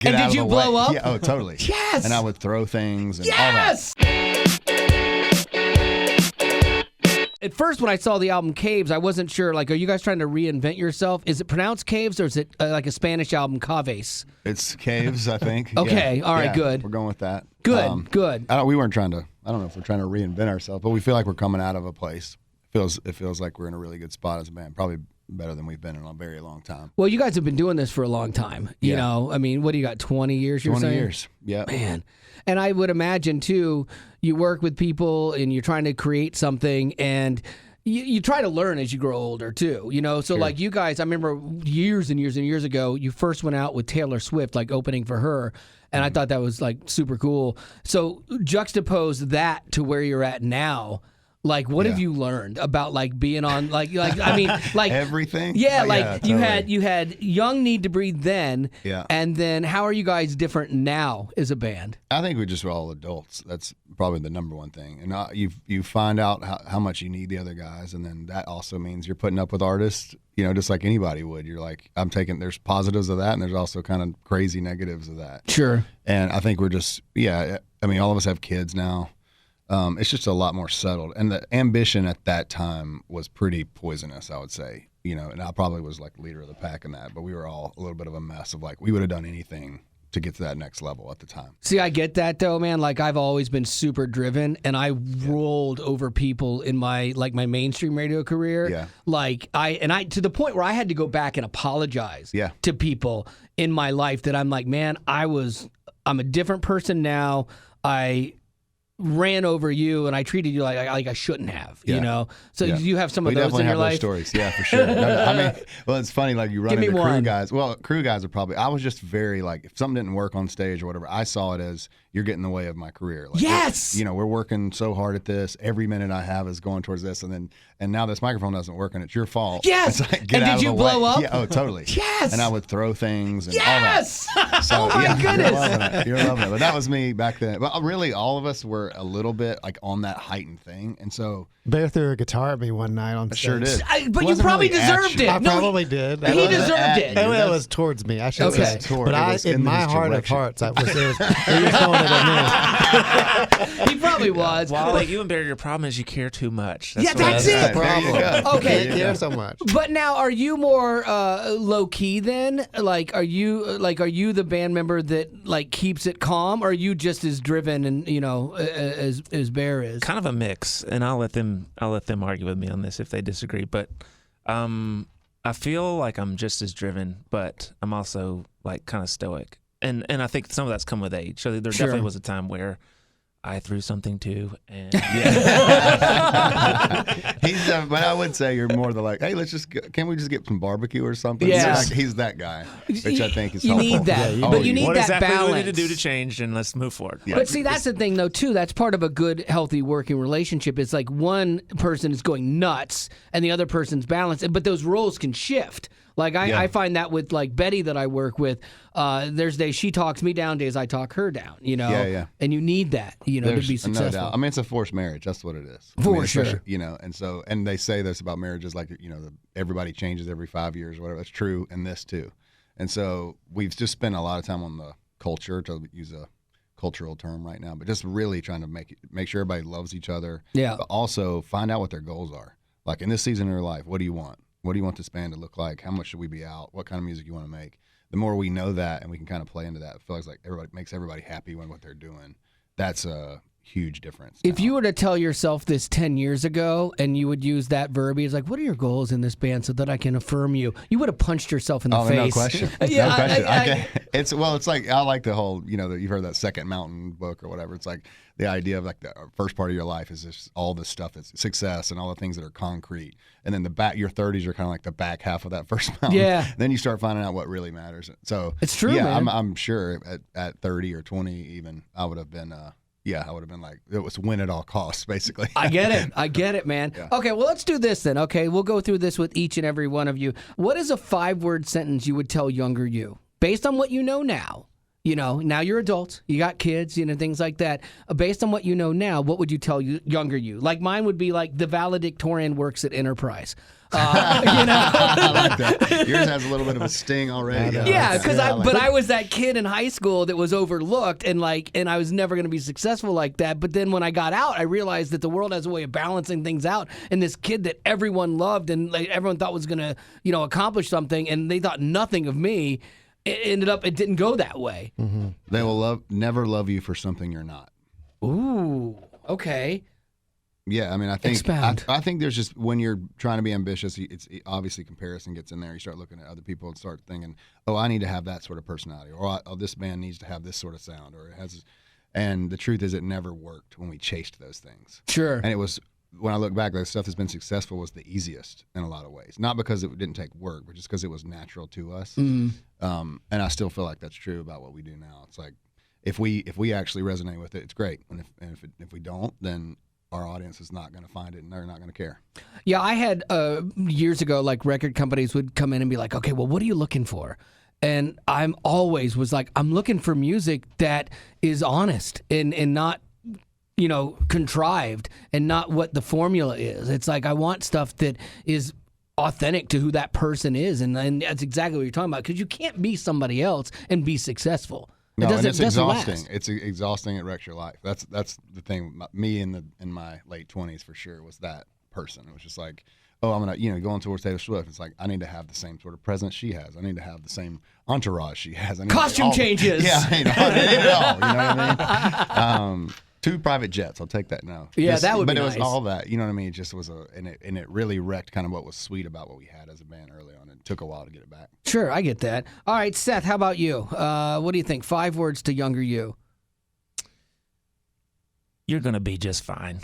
get And out did of you the way. blow up? Yeah, oh, totally. Yes. And I would throw things and Yes. all that. At first, when I saw the album Caves, I wasn't sure, like, are you guys trying to reinvent yourself? Is it pronounced Caves or is it like a Spanish album, Caves? It's Caves, I think. Okay, Yeah. all right, Yeah, good. We're going with that. Good, good. We weren't trying to, I don't know if we're trying to reinvent ourselves, but we feel like we're coming out of a place. It feels like we're in a really good spot as a band, probably better than we've been in a very long time. Well, you guys have been doing this for a long time. You Yeah. know, I mean, what do you got, 20 years, you're 20 saying? years, yeah. Man. And I would imagine, too, you work with people and you're trying to create something and you try to learn as you grow older, too, you know? So, like, you guys, I remember years and years and years ago, you first went out with Taylor Swift, like, opening for her, and I thought that was, like, super cool. So, juxtapose that to where you're at now. Like, what have you learned about, like, being on, like I mean, like everything? Yeah, Oh, like totally. you had young Need to Breathe then, and then how are you guys different now as a band? I think we're just all adults. That's probably the number one thing. And you find out how much you need the other guys, and then that also means you're putting up with artists, you know, just like anybody would. You're like, there's positives of that, and there's also kind of crazy negatives of that. Sure. And I think we're just, I mean, all of us have kids now. It's just a lot more settled. And the ambition at that time was pretty poisonous, I would say. You know, and I probably was like leader of the pack in that, but we were all a little bit of a mess of like, we would have done anything to get to that next level at the time. See, I get that though, man. Like I've always been super driven and I rolled over people in my mainstream radio career. Yeah. Like I to the point where I had to go back and apologize to people in my life that I'm like, man, I'm a different person now. I ran over you and I treated you like I shouldn't have, you know? So do you have some of those in your life? Those stories, yeah, for sure. I mean, well, it's funny, like you run into crew one. guys. Well, crew guys are probably, I was just very like, if something didn't work on stage or whatever, I saw it as you're getting in the way of my career. Like, yes! You know, we're working so hard at this. Every minute I have is going towards this. And now this microphone doesn't work and it's your fault. Yes! It's like, get and out did of you the way. blow up? Yeah, oh, totally. Yes! And I would throw things and yes! all that. So, oh my goodness! You're loving it. But that was me back then. But really, all of us were a little bit like on that heightened thing. And so Bear threw a guitar at me one night on stage. Sure did. But you probably deserved it. I probably did. He deserved it. And it was towards me. I should say. But in my heart of hearts, he was throwing it at me. He probably was. Wally, you and Barry, your problem is you care too much. That's it. Problem. Okay. You care so much. But now, are you more low key then? Like, are you the band member that like keeps it calm? Or are you just as driven and as Bear is? Kind of a mix, and I'll let them argue with me on this if they disagree. But I feel like I'm just as driven, but I'm also like kind of stoic, and I think some of that's come with age. So there definitely was a time where I threw something too, and but I would say you're more the like, hey, can we just get some barbecue or something? Yes. He's that guy, which I think is you helpful. need that, Yeah, but you need what that exactly balance. do we need to do to change, and let's move forward. Yeah. But see, that's the thing, though, too. That's part of a good, healthy working relationship. It's like one person is going nuts and the other person's balanced, but those roles can shift. Like I find that with like Betty that I work with. There's days she talks me down, days I talk her down. You know, and you need that, to be successful. No doubt. I mean, it's a forced marriage. That's what it is. For sure. And they say this about marriages, like everybody changes every 5 years or whatever. That's true in this too. And so we've just spent a lot of time on the culture, to use a cultural term right now, but just really trying to make sure everybody loves each other. Yeah. But also find out what their goals are. Like in this season of your life, what do you want? What do you want this band to look like? How much should we be out? What kind of music you want to make? The more we know that and we can kind of play into that, it feels like makes everybody happy when what they're doing. That's a huge difference. If you were to tell yourself this 10 years ago and you would use that verbiage, like, what are your goals in this band so that I can affirm you? You would have punched yourself in the face. No question. Yeah, no question. It's like, I like the whole, you've heard that Second Mountain book or whatever. It's like the idea of like the first part of your life is just all this stuff that's success and all the things that are concrete. And then your 30s are kind of like the back half of that first mountain. Yeah. Then you start finding out what really matters. So it's true, man. man. I'm sure at 30 or 20 even, I would have been I would have been like, it was win at all costs, basically. I get it, man. Yeah. Okay, well, let's do this then. Okay, we'll go through this with each and every one of you. What is a 5-word sentence you would tell younger you, based on what you know now? Now you're adults, you got kids, things like that. Based on what you know now, what would you tell younger you? Like mine would be like, the valedictorian works at Enterprise. I like that. Yours has a little bit of a sting already. Yeah, because I was that kid in high school that was overlooked, and I was never going to be successful like that. But then when I got out, I realized that the world has a way of balancing things out. And this kid that everyone loved and everyone thought was going to, accomplish something, and they thought nothing of me. It didn't go that way. Mm-hmm. They will never love you for something you're not. Ooh, okay. Yeah, I mean, I think Expound. I think there's just, when you're trying to be ambitious, it's obviously comparison gets in there. You start looking at other people and start thinking, oh, I need to have that sort of personality, or oh, this band needs to have this sort of sound, or it has. And the truth is, it never worked when we chased those things. Sure. And it was, when I look back, the stuff that's been successful was the easiest in a lot of ways. Not because it didn't take work, but just because it was natural to us. Mm. And I still feel like that's true about what we do now. It's like, if we actually resonate with it, it's great. And if we don't, then our audience is not going to find it, and they're not going to care. Yeah, I had years ago, like, record companies would come in and be like, okay, well, what are you looking for? And I'm always was like, I'm looking for music that is honest and not, contrived, and not what the formula is. It's like, I want stuff that is authentic to who that person is. And that's exactly what you're talking about, because you can't be somebody else and be successful. No, and it's exhausting. Last. It's exhausting. It wrecks your life. That's the thing. Me in my late 20s for sure was that person. It was just like, oh, I'm gonna going towards Taylor Swift. It's like, I need to have the same sort of presence she has. I need to have the same entourage she has. Costume changes. Yeah, I need it all. You know what I mean? 2 private jets. I'll take that now. Yeah, that would be nice. But it was all that. You know what I mean? It just was and it really wrecked kind of what was sweet about what we had as a band early on. It took a while to get it back. Sure, I get that. All right, Seth, how about you? What do you think? 5 words to younger you. You're going to be just fine.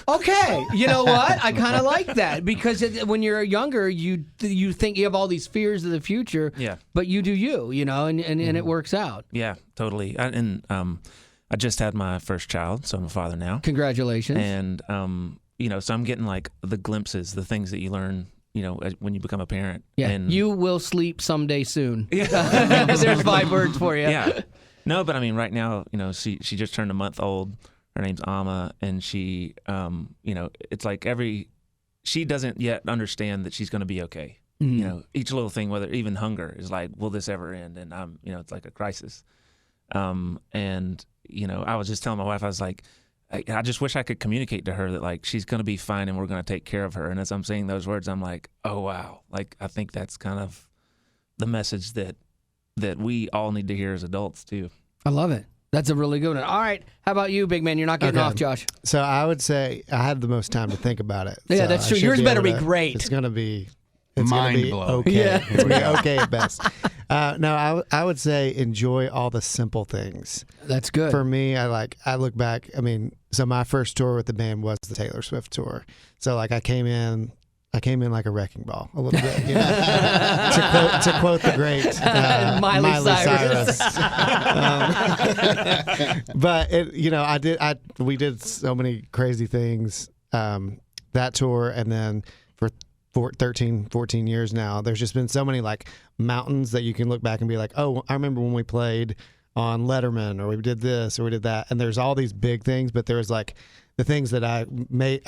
Okay, you know what? I kind of like that, because when you're younger, you think you have all these fears of the future. Yeah. But you do you, and it works out. Yeah, totally. I just had my first child, so I'm a father now. Congratulations. And so I'm getting like the glimpses, the things that you learn, when you become a parent. Yeah. And you will sleep someday soon. Yeah. There's 5 words for you. Yeah. No, but I mean, right now, she just turned a month old. Her name's Amma, and she, it's like she doesn't yet understand that she's going to be okay. Mm-hmm. Each little thing, whether even hunger, is like, will this ever end? And it's like a crisis. And I was just telling my wife, I was like, I just wish I could communicate to her that, like, she's going to be fine and we're going to take care of her. And as I'm saying those words, I'm like, oh, wow. Like, I think that's kind of the message that we all need to hear as adults, too. I love it. That's a really good one. All right. How about you, big man? You're not getting off, Josh. So I would say I had the most time to think about it. Yeah, so that's true. Yours better be great. It's going to be mind-blowing. Okay. Yeah. It's going to be okay at best. No, I would say enjoy all the simple things. That's good. For me, I look back, so my first tour with the band was the Taylor Swift tour. So like I came in like a wrecking ball a little bit, to quote the great Miley Cyrus. But we did so many crazy things that tour, and then for 13, 14 years now, there's just been so many like mountains that you can look back and be like, oh, I remember when we played on Letterman, or we did this, or we did that, and there's all these big things, but there was like the things that I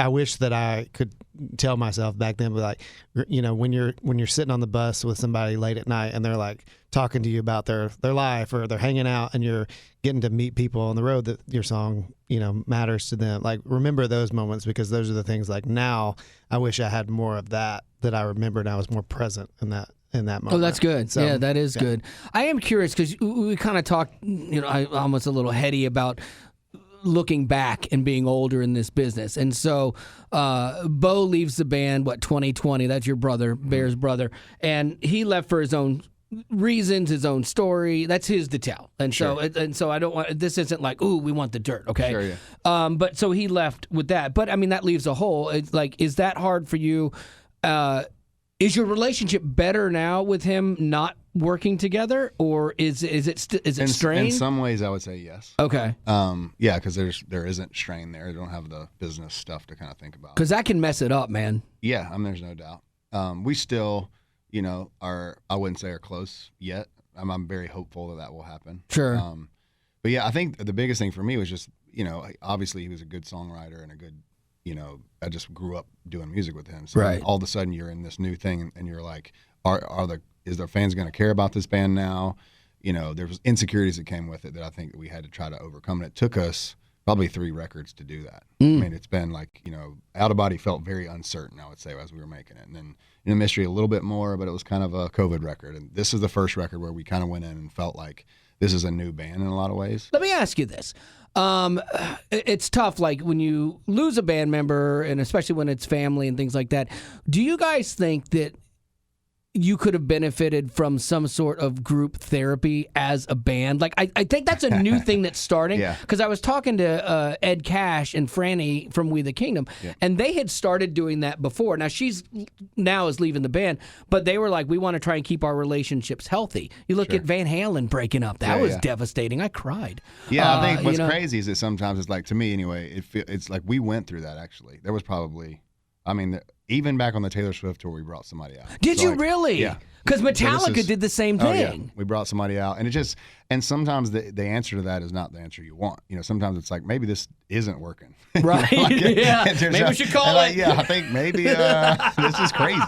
wish that I could tell myself back then, but like, when you're sitting on the bus with somebody late at night and they're like talking to you about their life, or they're hanging out and you're getting to meet people on the road that your song, matters to them. Like, remember those moments, because those are the things, like, now I wish I had more of that I remembered, and I was more present in that moment. Oh, that's good. So, yeah, that is good. I am curious, because we kind of talked, I almost a little heady about looking back and being older in this business. And so Bo leaves the band, 2020? That's your brother, Bear's brother. And he left for his own reasons, his own story. That's his to tell. And sure. So I don't want, this isn't like, ooh, we want the dirt, okay? Sure, yeah. But so he left with that. But I mean, that leaves a hole. It's like, is that hard for you? Is your relationship better now with him not working together, or is it strained? In some ways, I would say yes. Okay. Yeah, because there isn't strain there. They don't have the business stuff to kind of think about. Because that can mess it up, man. Yeah, there's no doubt. We still, are, I wouldn't say are close yet. I'm very hopeful that will happen. Sure. But yeah, I think the biggest thing for me was just, obviously he was a good songwriter and a good I just grew up doing music with him. So Right. all of a sudden you're in this new thing and you're like, is the fans going to care about this band now? There was insecurities that came with it that I think we had to try to overcome. And it took us probably 3 records to do that. I mean, it's been like, Out of Body felt very uncertain, I would say, as we were making it. And then Mystery a little bit more, but it was kind of a COVID record. And this is the first record where we kind of went in and felt like this is a new band in a lot of ways. Let me ask you this. It's tough, like when you lose a band member, and especially when it's family and things like that. Do you guys think that you could have benefited from some sort of group therapy as a band? Like, I think that's a new thing that's starting. Yeah. Because I was talking to Ed Cash and Franny from We the Kingdom, and they had started doing that before. Now, she's leaving the band, but they were like, we want to try and keep our relationships healthy. You look at Van Halen breaking up. That was devastating. I cried. Yeah, I think what's crazy is that sometimes it's like, to me anyway, it's like we went through that actually. There was probably, even back on the Taylor Swift tour, we brought somebody out. Did you really? Yeah. Because Metallica did the same thing. Oh, yeah. We brought somebody out, and sometimes the answer to that is not the answer you want. Sometimes it's like, maybe this isn't working. Right. Yeah. Maybe we should call it. Yeah, I think maybe this is crazy.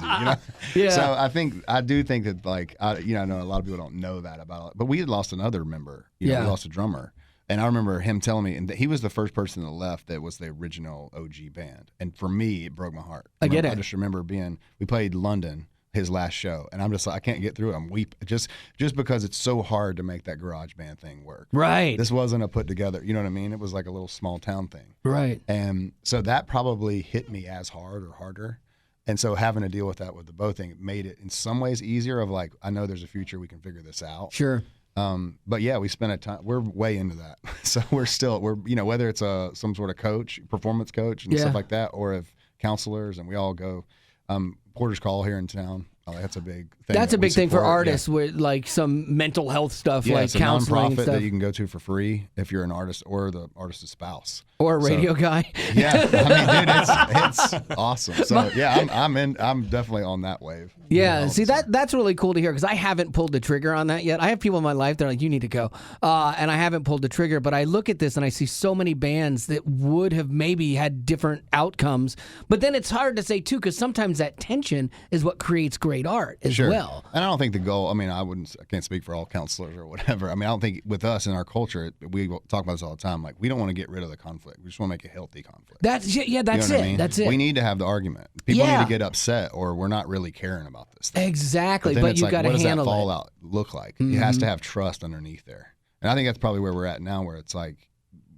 Yeah. So I do think that, like, I know a lot of people don't know that about it, but we had lost another member. We lost a drummer. And I remember him telling me, and he was the first person that left that was the original OG band. And for me, it broke my heart. I get it. I just remember we played London, his last show, and I'm just like, I can't get through it. I'm weeping just because it's so hard to make that garage band thing work. Right. This wasn't a put together, you know what I mean? It was like a little small town thing. Right. And so that probably hit me as hard or harder. And so having to deal with that with the both thing made it in some ways easier of like, I know there's a future, we can figure this out. Sure. But yeah, we spent a time. We're way into that, so we're whether it's some sort of coach, performance coach, and stuff like that, or if counselors, and we all go. Porter's Call here in town. That's a big thing. That's a big thing for artists yeah. with like some mental health stuff, like it's a counseling and nonprofit stuff. that you can go to for free if you're an artist or the artist's spouse. Or a radio guy. Yeah, dude, it's awesome. So yeah, I'm definitely on that wave. Yeah, see that's really cool to hear because I haven't pulled the trigger on that yet. I have people in my life that are like, you need to go, and I haven't pulled the trigger. But I look at this and I see so many bands that would have maybe had different outcomes. But then it's hard to say too because sometimes that tension is what creates great art as well. And I don't think the goal. I can't speak for all counselors or whatever. I don't think with us in our culture, we talk about this all the time. Like we don't want to get rid of the conflict. We just want to make a healthy conflict. That's it. You know what I mean? That's it. We need to have the argument. People need to get upset, or we're not really caring about this thing. Exactly. But you got to handle it. What does that fallout look like? It has to have trust underneath there. And I think that's probably where we're at now, where it's like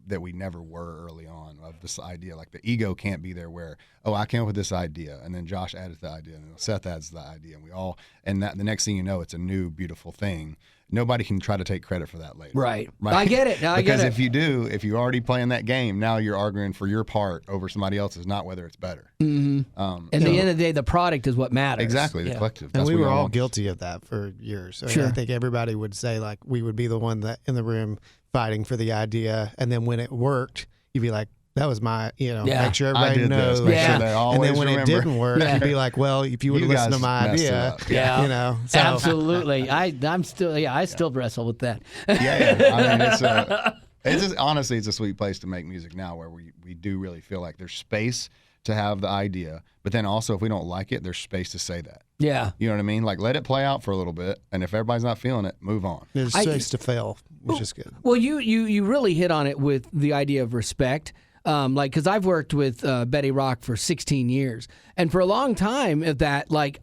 that we never were early on of this idea. Like the ego can't be there where, I came up with this idea, and then Josh added the idea, and then Seth adds the idea, and the next thing you know, it's a new, beautiful thing. Nobody can try to take credit for that later. Right. I get it. Because if you're already playing that game, now you're arguing for your part over somebody else's, not whether it's better. Mm-hmm. At the end of the day, the product is what matters. Exactly, the collective. And we were all guilty of that for years. So sure. I think everybody would say like we would be the one that in the room fighting for the idea, and then when it worked, you'd be like, that was my, make sure everybody knows. Make sure they always and then when remember. it didn't work, you'd be like, well, if you would have listened to my idea, So. Absolutely. I'm still, I still wrestle with that. It's just, honestly, it's a sweet place to make music now, where we do really feel like there's space to have the idea, but then also if we don't like it, there's space to say that. Yeah. You know what I mean? Like let it play out for a little bit, and if everybody's not feeling it, move on. There's space to fail, which is good. Well, you really hit on it with the idea of respect. Because I've worked with Betty Rock for 16 years, and for a long time, that like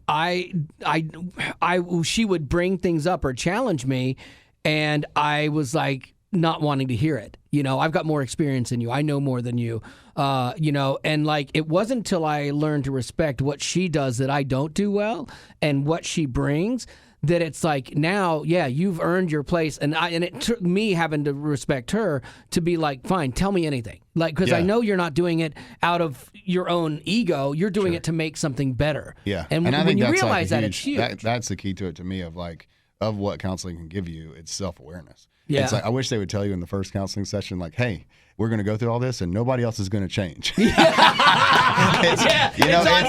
she would bring things up or challenge me, and I was like not wanting to hear it. I've got more experience than you. I know more than you. And like it wasn't until I learned to respect what she does that I don't do well, and what she brings, that it's like now, you've earned your place, and it took me having to respect her to be like, fine, tell me anything, like because I know you're not doing it out of your own ego, you're doing it to make something better. Yeah, and I when think you that's realize like that, it's huge. That's the key to it to me of what counseling can give you. It's self-awareness. Yeah. It's like I wish they would tell you in the first counseling session, like, hey, we're going to go through all this, and nobody else is going to change. It's on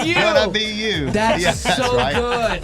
you. It's going to be you. That's so right. good.